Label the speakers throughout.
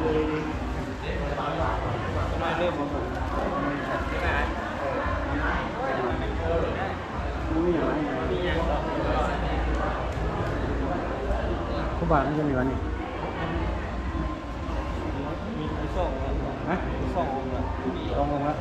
Speaker 1: ไม่เริ่มมาผมมีอย่างไรคู่บ้านจะมีวันนี้มีสองฮะสององค์ละสององค์ละ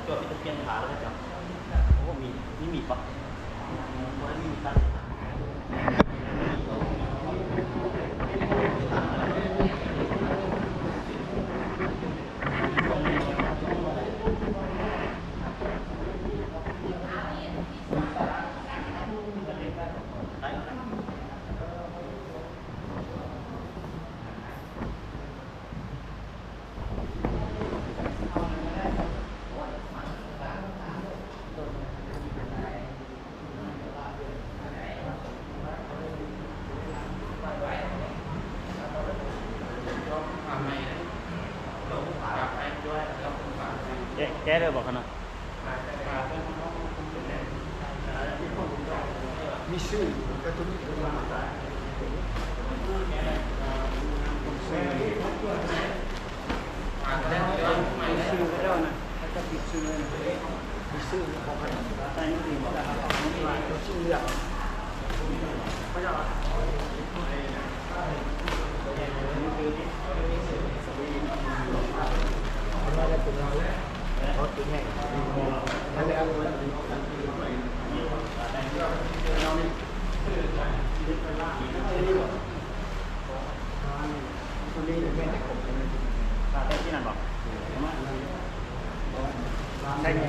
Speaker 1: ตัวที่จะเปลี่ยนขาแล้วจ้ะโอ้มีปะมีตัดแกเลยบอกเขาหน่อยมีชื่อกระตุ้นชื่อก็ได้นะถ้าจะปิดชื่อเลยมีชื่อของใครแต่นี่ดีบอกชื่อเรื่องเขาจะรถแห้งนั่นแหละคนนี้แม่ได้ผมได้ที่นั่นบอกได้ไง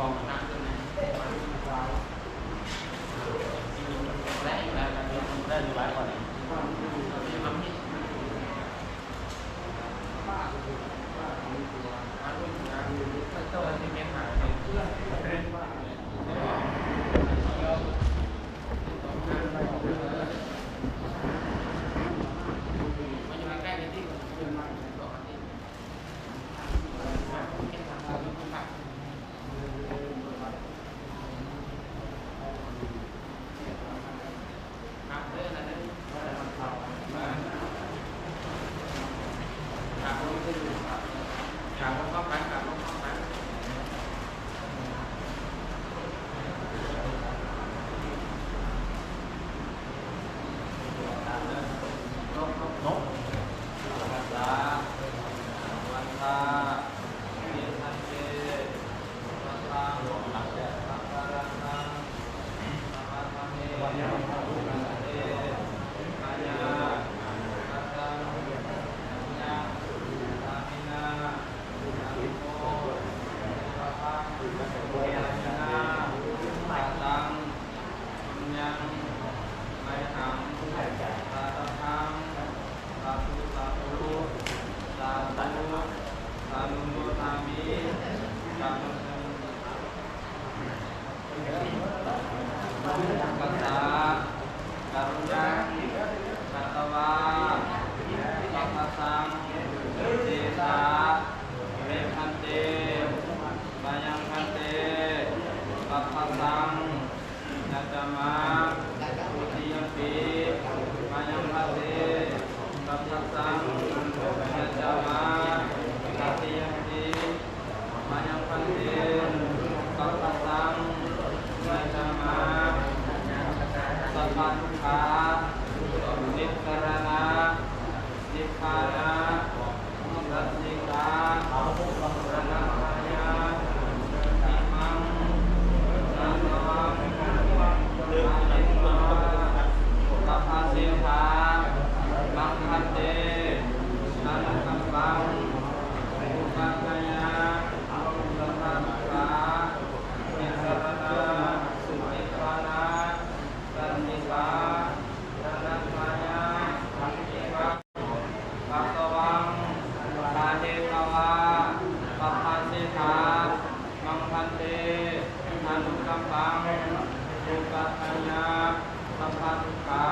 Speaker 1: บอก
Speaker 2: สังยัจจมาทุติยมปีมายังพัสเตสัพพสังยัจจมาตติยมปีมายังพัสเตสัพพสังยัจจมาสัพพทุกขานิสรณะนิพพานะสัจจิกาสนัพายาอิมังนันตังอาลิมาสัพพสิทธามังคันเตนันตังบังอุปกายาสัพพทุกขา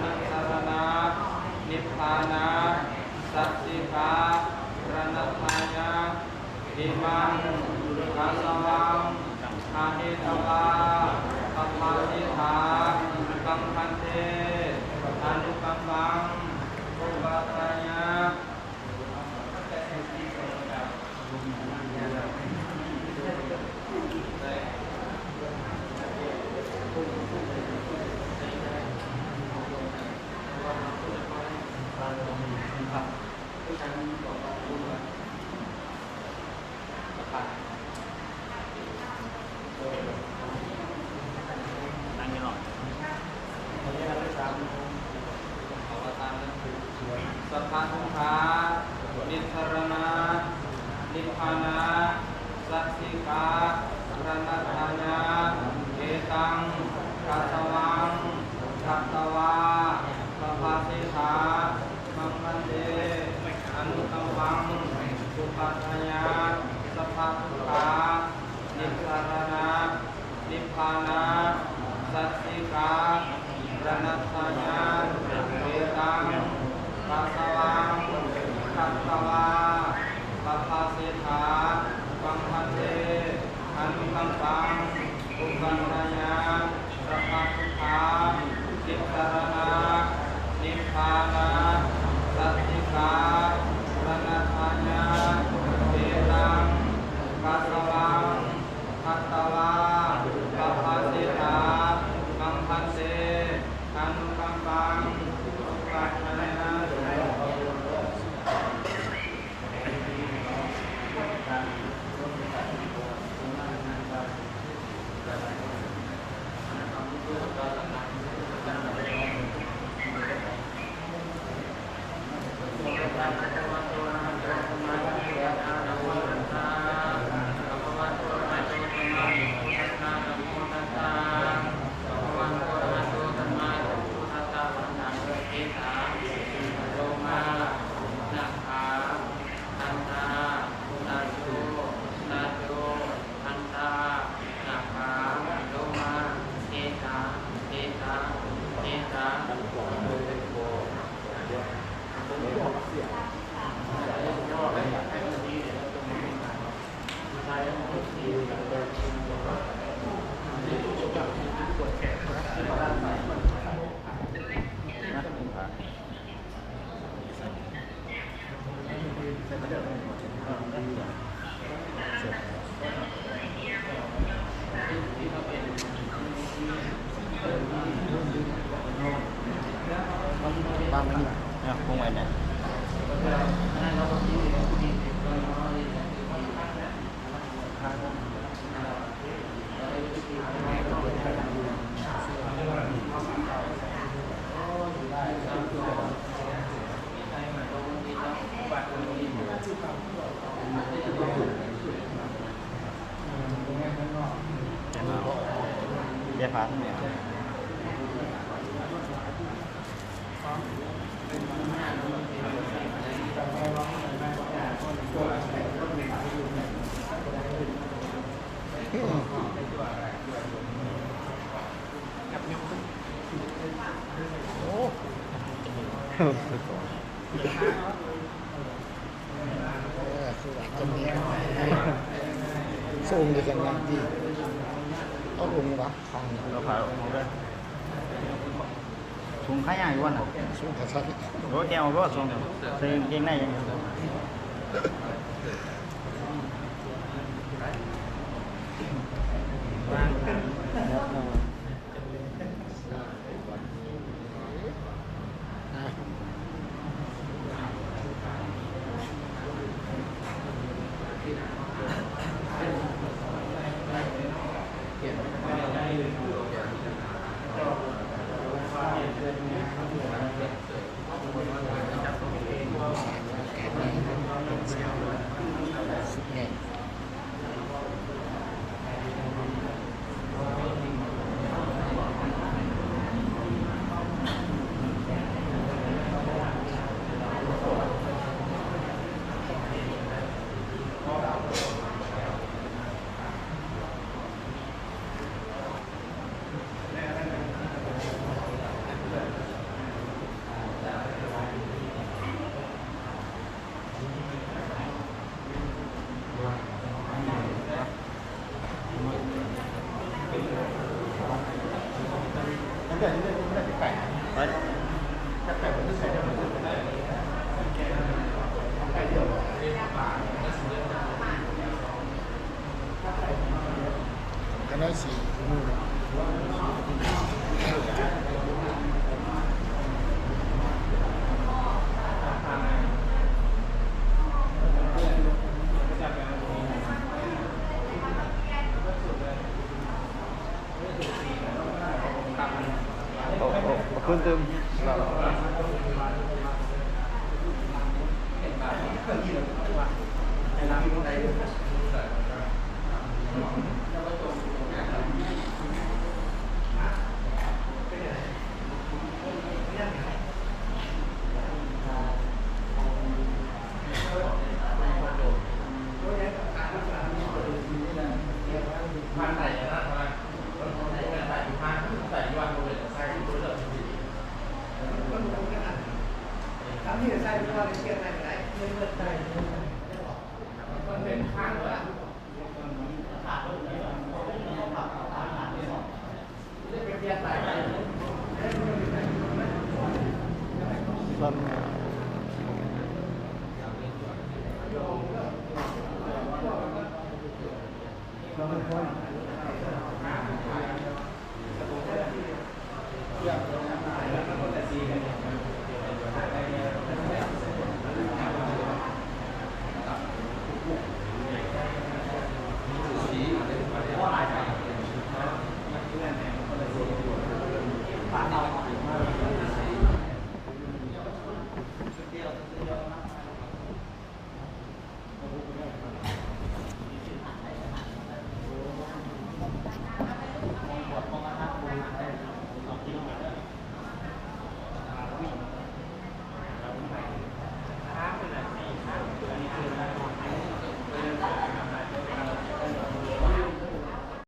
Speaker 2: นิสรณะนิพพานะสัจจิกาสนัพายาอิมังปัสสวังตาเทภวาปัพพสิทามังคันเตอนุกัมปังอุปกัญญาสัพพทุกขานิสรณะนิพพานะสัจจิการะนัตถายาอิมังปัสสวังตาเทภวาปัพพสิทามังคันเตอนุกัมปังอุปกัญญา
Speaker 1: นั่งกันหน่อยวันนี้เราได้ตาม
Speaker 2: สัพพทุกขานิสรณะนิพพานะสัจจิการะนัตถายาเอตังกัสสวังกัสสวาสัพพสิทธามังคันเตอนุกัมปังอุปกัญญาสัพพทุกขานิสรณะนิพพานะสัจจิการะนัตถายาเอตังกัสสวังกัสสวาสัพพสิทธามังคันเตอนุกัมปังอุปกัญญาสัพพทุกขานิสรณะนิพพานะสัจจิการะนัตถายาเอตังกัสสวังกัสสวาสัพพสิทธามังคันเตอนุกัมปังอุปกัญญา
Speaker 1: บ้านมันเนี่ยพวกมันเนี่ยเรียกพาทั้งเนี่ย
Speaker 3: ส่งด้วยกันนะที่ เอาถุงวะทาง
Speaker 1: เราขายเลยถุงขายใหญ่กว่าน่ะ
Speaker 3: สูงกระชับ
Speaker 1: โอ้แกเอาก็ส่งใส่เกงในยังไง
Speaker 3: สุดแน่ ก็ได้สี่มือขึ้นตึม